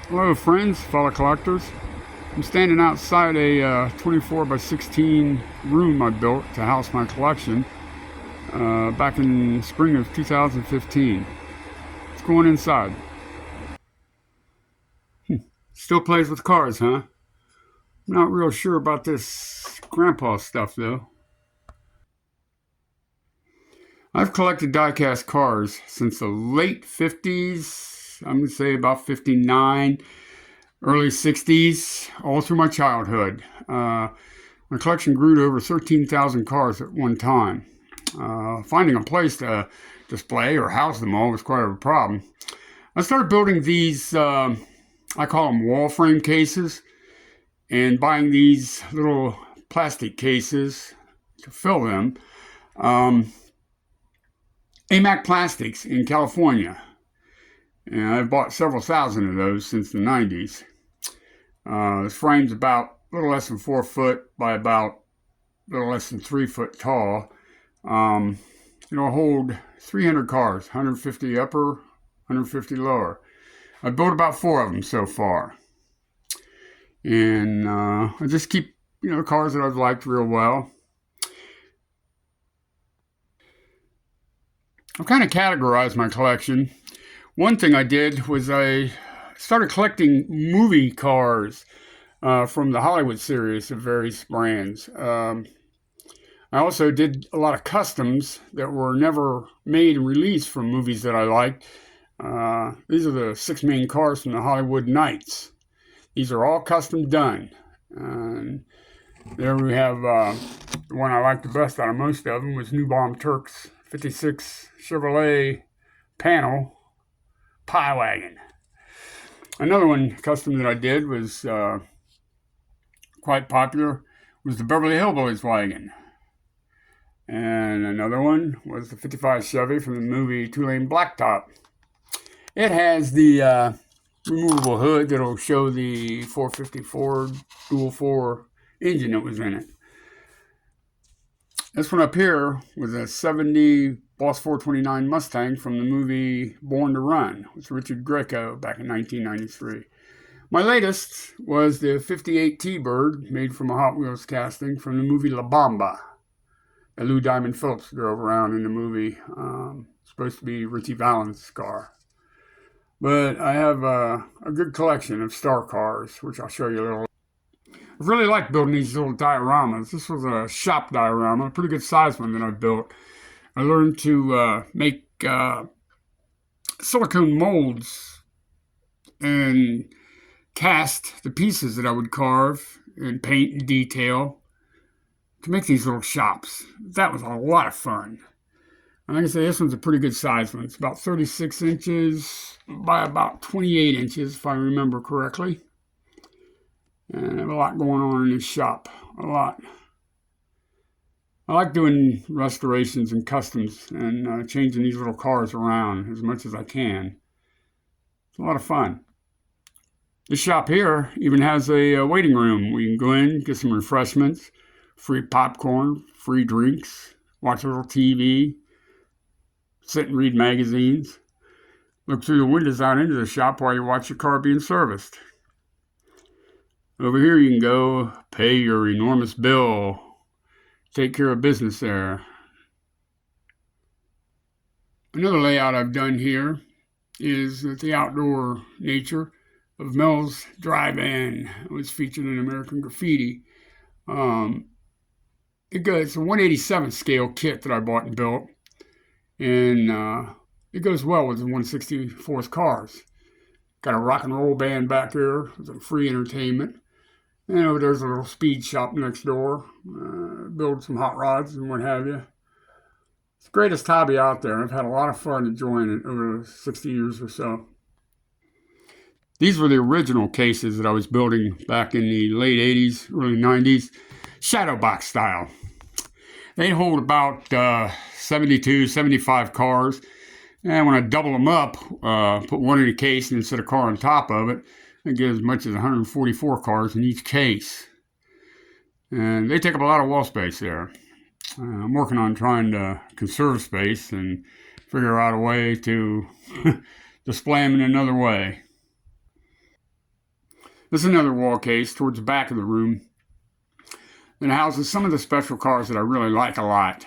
Hello friends, fellow collectors. I'm standing outside a 24 by 16 room I built to house my collection back in spring of 2015. Let's go on inside. Still plays with cars, huh? I'm not real sure about this grandpa stuff though. I've collected diecast cars since the late 50s, I'm going to say about 59, early 60s, all through my childhood. My collection grew to over 13,000 cars at one time. Finding a place to display or house them all was quite a problem. I started building these, I call them wall frame cases, and buying these little plastic cases to fill them. AMAC plastics in California. And I've bought several thousand of those since the 90s. This frame's about a little less than 4 foot by about a little less than 3 foot tall. It'll hold 300 cars, 150 upper, 150 lower. I've built about 4 of them so far. And I just keep, the cars that I've liked real well. I've kind of categorized my collection. One thing I did was I started collecting movie cars from the Hollywood series of various brands. I also did a lot of customs that were never made and released from movies that I liked. These are the 6 main cars from the Hollywood Knights. These are all custom done. And there we have the one I liked the best out of most of them was New Bomb Turk's 56 Chevrolet panel pie wagon. Another one custom that I did was quite popular was the Beverly Hillbillies wagon. And another one was the 55 Chevy from the movie Two-Lane Blacktop. It has the removable hood that'll show the 454 dual 4 engine that was in it. This one up here was a 70 Boss 429 Mustang from the movie Born to Run with Richard Grieco back in 1993. My latest was the 58 T-Bird made from a Hot Wheels casting from the movie La Bamba that Lou Diamond Phillips drove around in the movie. Supposed to be Richie Valens' car. But I have a good collection of star cars, which I'll show you a little. I really like building these little dioramas. This was a shop diorama, a pretty good size one that I built. I learned to make silicone molds and cast the pieces that I would carve and paint and detail to make these little shops. That was a lot of fun. And like I say, this one's a pretty good size one. It's about 36 inches by about 28 inches, if I remember correctly. And I have a lot going on in this shop, a lot. I like doing restorations and customs and changing these little cars around as much as I can. It's a lot of fun. This shop here even has a waiting room. We can go in, get some refreshments, free popcorn, free drinks, watch a little TV, sit and read magazines, look through the windows out into the shop while you watch your car being serviced. Over here you can go pay your enormous bill, take care of business there. Another layout I've done here is the outdoor nature of Mel's Drive-In. It was featured in American Graffiti. It's a 187 scale kit that I bought and built, and it goes well with the 164th cars. Got a rock and roll band back here with some free entertainment. There's a little speed shop next door, build some hot rods and what have you. It's the greatest hobby out there. I've had a lot of fun enjoying it over 60 years or so. These were the original cases that I was building back in the late 80s, early 90s, shadow box style. They hold about 72, 75 cars. And when I double them up, put one in a case and set a car on top of it, I get as much as 144 cars in each case. And they take up a lot of wall space there. I'm working on trying to conserve space and figure out a way to display them in another way. There's another wall case towards the back of the room that houses some of the special cars that I really like a lot.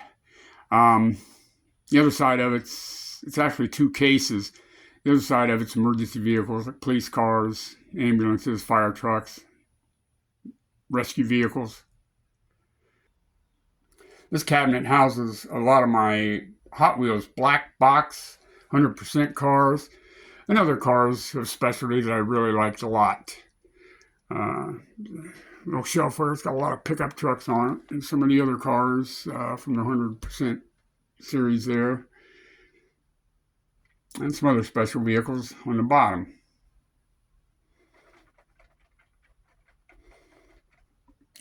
The other side of it's actually two cases. The other side of it's emergency vehicles like police cars, ambulances, fire trucks, rescue vehicles. This cabinet houses a lot of my Hot Wheels black box 100% cars and other cars of specialty that I really liked a lot. Little shelf where it's got a lot of pickup trucks on it and some of the other cars from the 100% series there. And some other special vehicles on the bottom.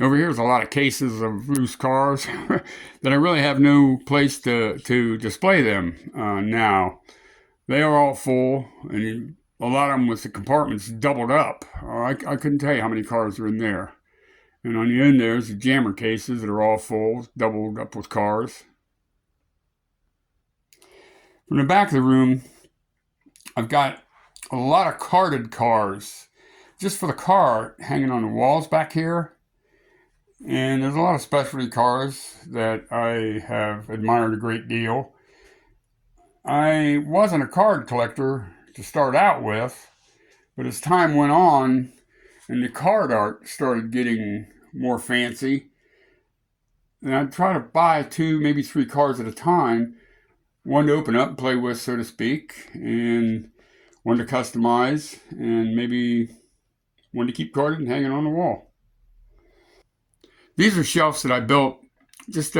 Over here is a lot of cases of loose cars that I really have no place to display them now. They are all full, and a lot of them with the compartments doubled up. I couldn't tell you how many cars are in there. And on the end there's the jammer cases that are all full, doubled up with cars. From the back of the room, I've got a lot of carded cars just for the car hanging on the walls back here. And there's a lot of specialty cars that I have admired a great deal. I wasn't a card collector to start out with, but as time went on and the card art started getting more fancy, and I'd try to buy 2, maybe 3 cards at a time, one to open up and play with, so to speak, and one to customize, and maybe one to keep carded and hanging on the wall. These are shelves that I built, just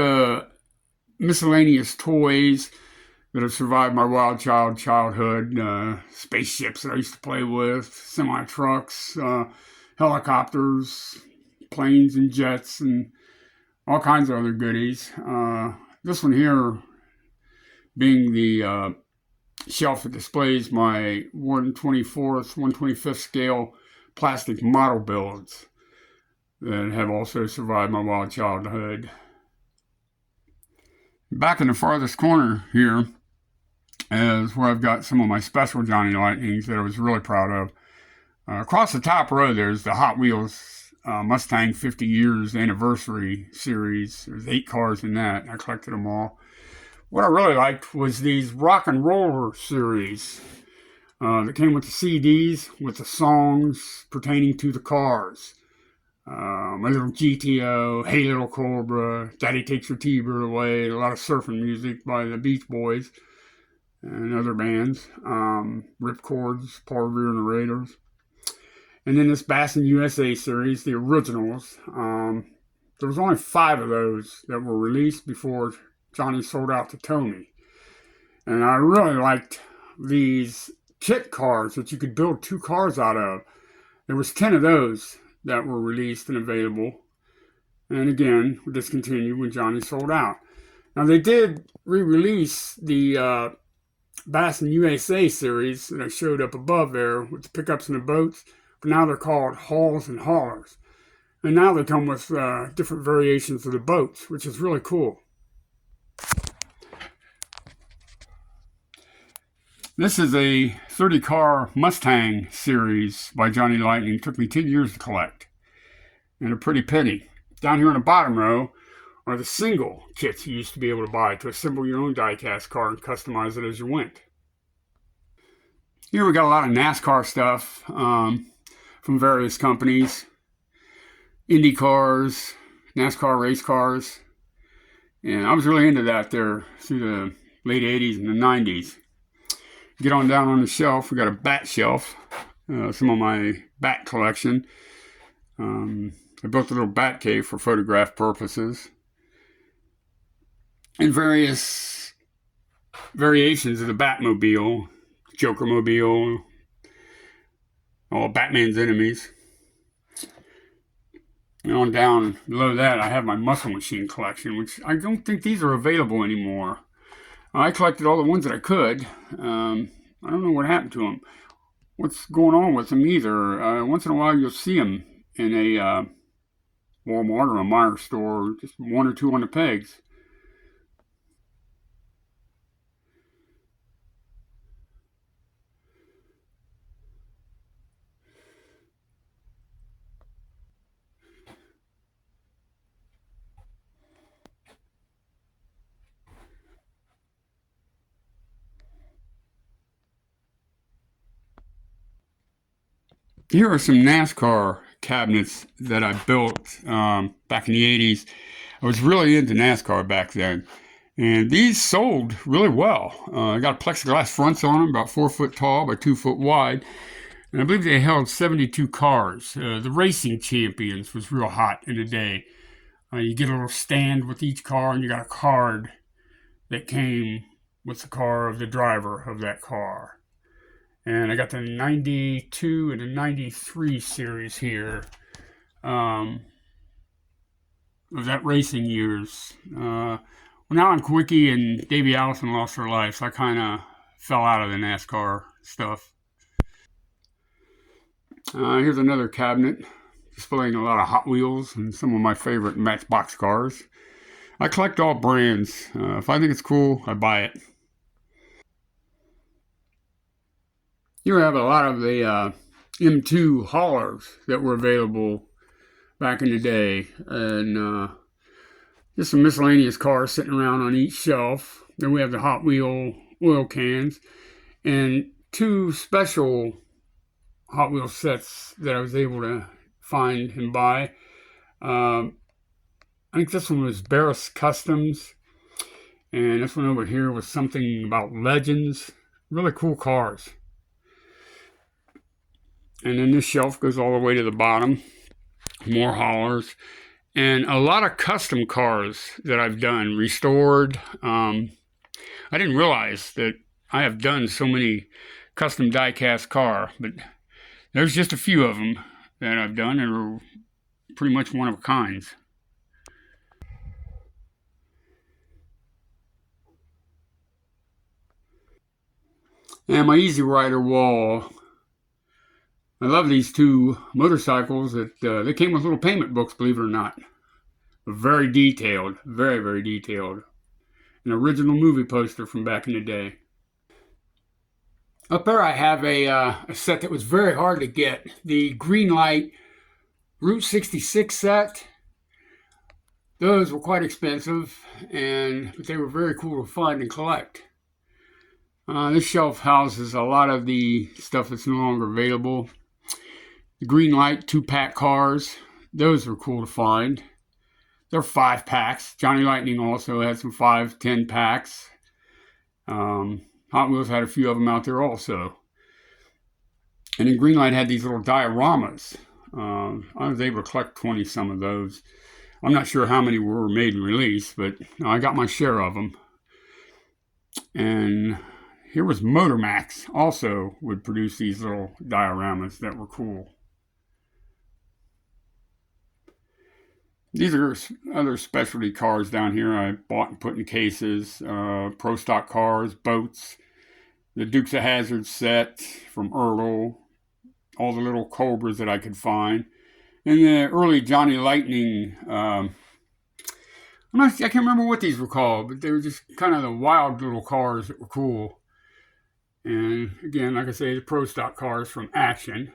miscellaneous toys that have survived my wild childhood, spaceships that I used to play with, semi-trucks, helicopters, planes and jets, and all kinds of other goodies. This one here being the shelf that displays my 1/24th, 1/25th scale plastic model builds that have also survived my wild childhood. Back in the farthest corner here is where I've got some of my special Johnny Lightnings that I was really proud of. Across the top row there's the Hot Wheels Mustang 50 years anniversary series. There's 8 cars in that. I collected them all. What I really liked was these rock and roller series that came with the CDs with the songs pertaining to the cars. My Little GTO, Hey Little Cobra, Daddy Takes Your T-Bird Away, a lot of surfing music by the Beach Boys and other bands, Ripcords, Paul Revere and the Raiders. And then this Bass in USA series, the originals. There was only 5 of those that were released before Johnny sold out to Tony. And I really liked these kit cars that you could build 2 cars out of. There was 10 of those that were released and available. And again, were discontinued when Johnny sold out. Now they did re-release the Bass in USA series that I showed up above there with the pickups and the boats. But now they're called Hauls and Haulers. And now they come with different variations of the boats, which is really cool. This is a 30-car Mustang series by Johnny Lightning. It took me 10 years to collect. And a pretty penny. Down here on the bottom row are the single kits you used to be able to buy to assemble your own die-cast car and customize it as you went. Here we got a lot of NASCAR stuff from various companies. Indy cars, NASCAR race cars. And I was really into that there through the late 80s and the 90s. Get on down on the shelf, we got a bat shelf, some of my bat collection. I built a little bat cave for photograph purposes. And various variations of the Batmobile, Jokermobile, all Batman's enemies. And on down below that, I have my muscle machine collection, which I don't think these are available anymore. I collected all the ones that I could. I don't know what happened to them. What's going on with them either. Once in a while you'll see them in a Walmart or a Meijer store, just 1 or 2 on the pegs. Here are some NASCAR cabinets that I built back in the 80s. I was really into NASCAR back then. And these sold really well. I got plexiglass fronts on them, about 4 foot tall by 2 foot wide. And I believe they held 72 cars. The Racing Champions was real hot in the day. You get a little stand with each car, and you got a card that came with the car of the driver of that car. And I got the 92 and the 93 series here of that racing years. Well, now on Quickie and Davey Allison lost their life, so I kind of fell out of the NASCAR stuff. Here's another cabinet displaying a lot of Hot Wheels and some of my favorite Matchbox cars. I collect all brands. If I think it's cool, I buy it. You have a lot of the M2 haulers that were available back in the day, and just some miscellaneous cars sitting around on each shelf. Then we have the Hot Wheel oil cans and 2 special Hot Wheel sets that I was able to find and buy. I think this one was Barris Customs, and this one over here was something about Legends. Really cool cars. And then this shelf goes all the way to the bottom. More haulers. And a lot of custom cars that I've done, restored. I didn't realize that I have done so many custom die-cast car, but there's just a few of them that I've done that are pretty much one of a kind. And my Easy Rider wall. I love these 2 motorcycles that they came with little payment books, believe it or not. Very detailed, very, very detailed. An original movie poster from back in the day. Up there I have a set that was very hard to get. The Greenlight Route 66 set. Those were quite expensive, but they were very cool to find and collect. This shelf houses a lot of the stuff that's no longer available. The Greenlight 2-pack cars, those were cool to find. They're 5-packs. Johnny Lightning also had some 5, 10-packs. Hot Wheels had a few of them out there also. And then Greenlight had these little dioramas. I was able to collect 20 some of those. I'm not sure how many were made and released, but I got my share of them. And here was Motormax, also would produce these little dioramas that were cool. These are other specialty cars down here I bought and put in cases. Pro stock cars, boats, the Dukes of Hazzard set from Earl, all the little Cobras that I could find. And the early Johnny Lightning, I can't remember what these were called, but they were just kind of the wild little cars that were cool. And again, like I say, the pro stock cars from Action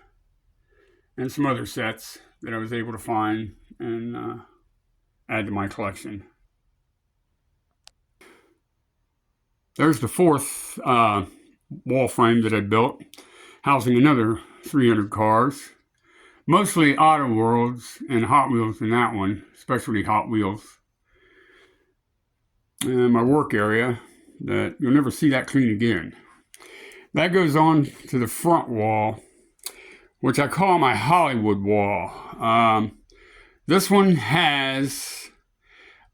and some other sets that I was able to find and add to my collection. There's the 4th wall frame that I built, housing another 300 cars. Mostly Auto Worlds and Hot Wheels in that one, especially Hot Wheels. And my work area, that you'll never see that clean again. That goes on to the front wall, which I call my Hollywood wall. This one has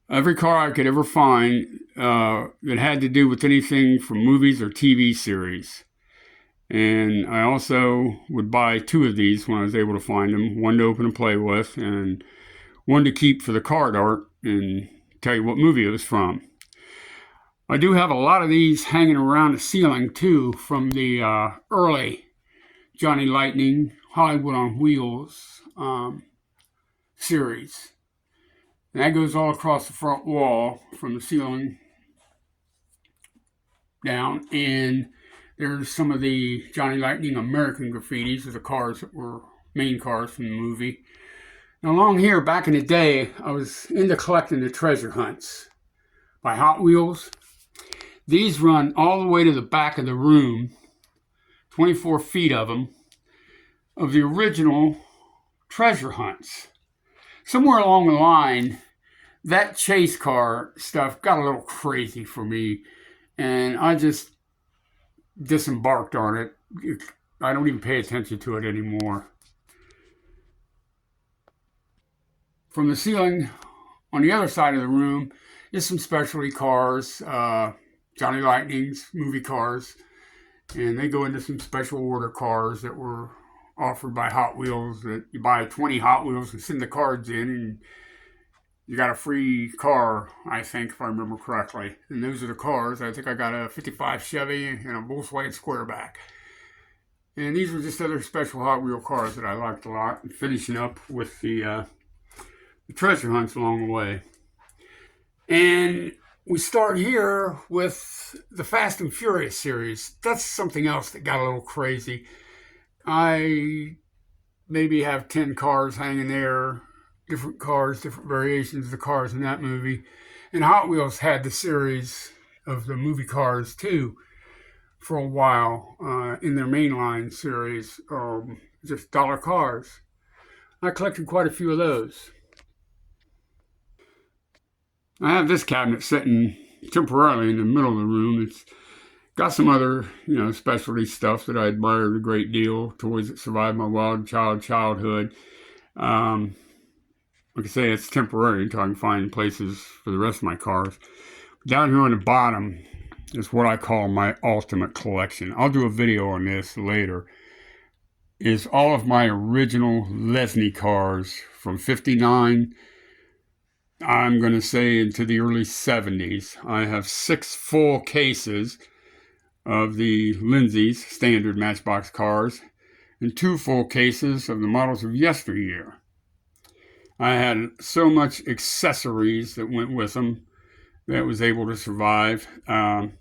every car I could ever find that had to do with anything from movies or TV series. And I also would buy 2 of these when I was able to find them, one to open and play with, and one to keep for the card art and tell you what movie it was from. I do have a lot of these hanging around the ceiling too, from the early Johnny Lightning Hollywood on Wheels series. And that goes all across the front wall from the ceiling down. And there's some of the Johnny Lightning American graffitis of the cars that were main cars from the movie. And along here, back in the day, I was into collecting the treasure hunts by Hot Wheels. These run all the way to the back of the room, 24 feet of them. of the original treasure hunts. Somewhere along the line, that chase car stuff got a little crazy for me, and I just disembarked on it. I don't even pay attention to it anymore. From the ceiling on the other side of the room is some specialty cars, Johnny Lightning's movie cars, and they go into some special order cars that were offered by Hot Wheels, that you buy 20 Hot Wheels and send the cards in, and you got a free car, I think, if I remember correctly. And those are the cars. I think I got a 55 Chevy and a Volkswagen Squareback. And these were just other special Hot Wheel cars that I liked a lot. And finishing up with the treasure hunts along the way. And we start here with the Fast and Furious series. That's something else that got a little crazy. I maybe have 10 cars hanging there, different cars, different variations of the cars in that movie. And Hot Wheels had the series of the movie cars too for a while in their mainline series, just dollar cars. I collected quite a few of those. I have this cabinet sitting temporarily in the middle of the room. It's got some other, specialty stuff that I admired a great deal, toys that survived my wild childhood. Like I say, it's temporary until I can find places for the rest of my cars. Down here on the bottom is what I call my ultimate collection. I'll do a video on this later. Is all of my original Lesney cars from 59, I'm going to say into the early 70s. I have 6 full cases of the Lindsay's standard Matchbox cars and 2 full cases of the models of yesteryear. I had so much accessories that went with them that was able to survive. The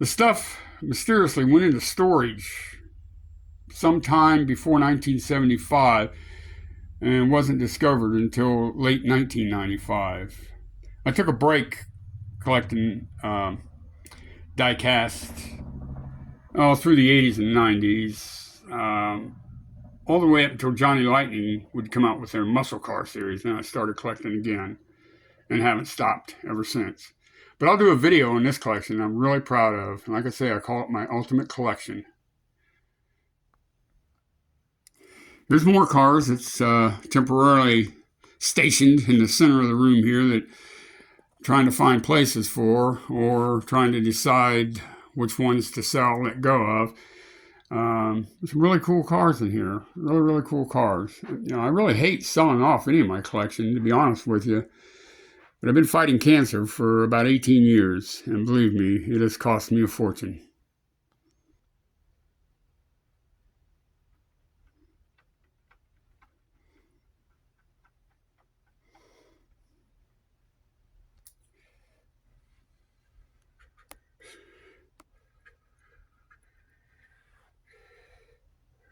stuff mysteriously went into storage sometime before 1975 and wasn't discovered until late 1995. I took a break collecting diecast through the 80s and 90s, all the way up until Johnny Lightning would come out with their muscle car series, and I started collecting again and haven't stopped ever since. But I'll do a video on this collection I'm really proud of. And like I say, I call it my ultimate collection. There's more cars that's temporarily stationed in the center of the room here that I'm trying to find places for, or trying to decide which ones to sell, let go of. There's some really cool cars in here. Really, really cool cars. I really hate selling off any of my collection, to be honest with you. But I've been fighting cancer for about 18 years, and believe me, it has cost me a fortune.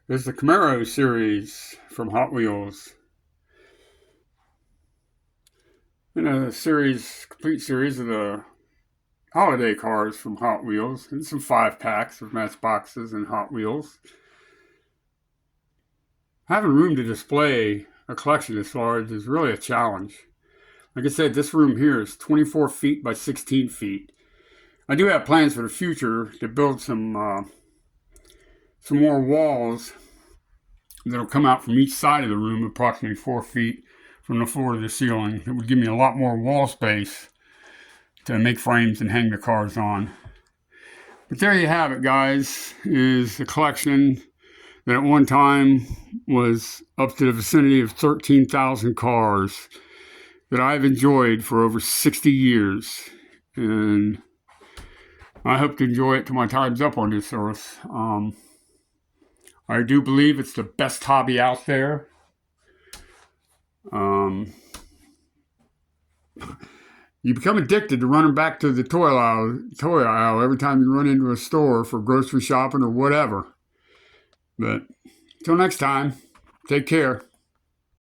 There's the Camaro series from Hot Wheels. And a complete series of the holiday cars from Hot Wheels, and some 5-packs of Matchboxes and Hot Wheels. Having room to display a collection this large is really a challenge. Like I said, this room here is 24 feet by 16 feet. I do have plans for the future to build some more walls that'll come out from each side of the room, approximately 4 feet from the floor to the ceiling. It would give me a lot more wall space to make frames and hang the cars on. But there you have it, guys, is a collection that at one time was up to the vicinity of 13,000 cars that I've enjoyed for over 60 years. And I hope to enjoy it till my time's up on this earth. I do believe it's the best hobby out there. You become addicted to running back to the toy aisle every time you run into a store for grocery shopping or whatever. But until next time, take care.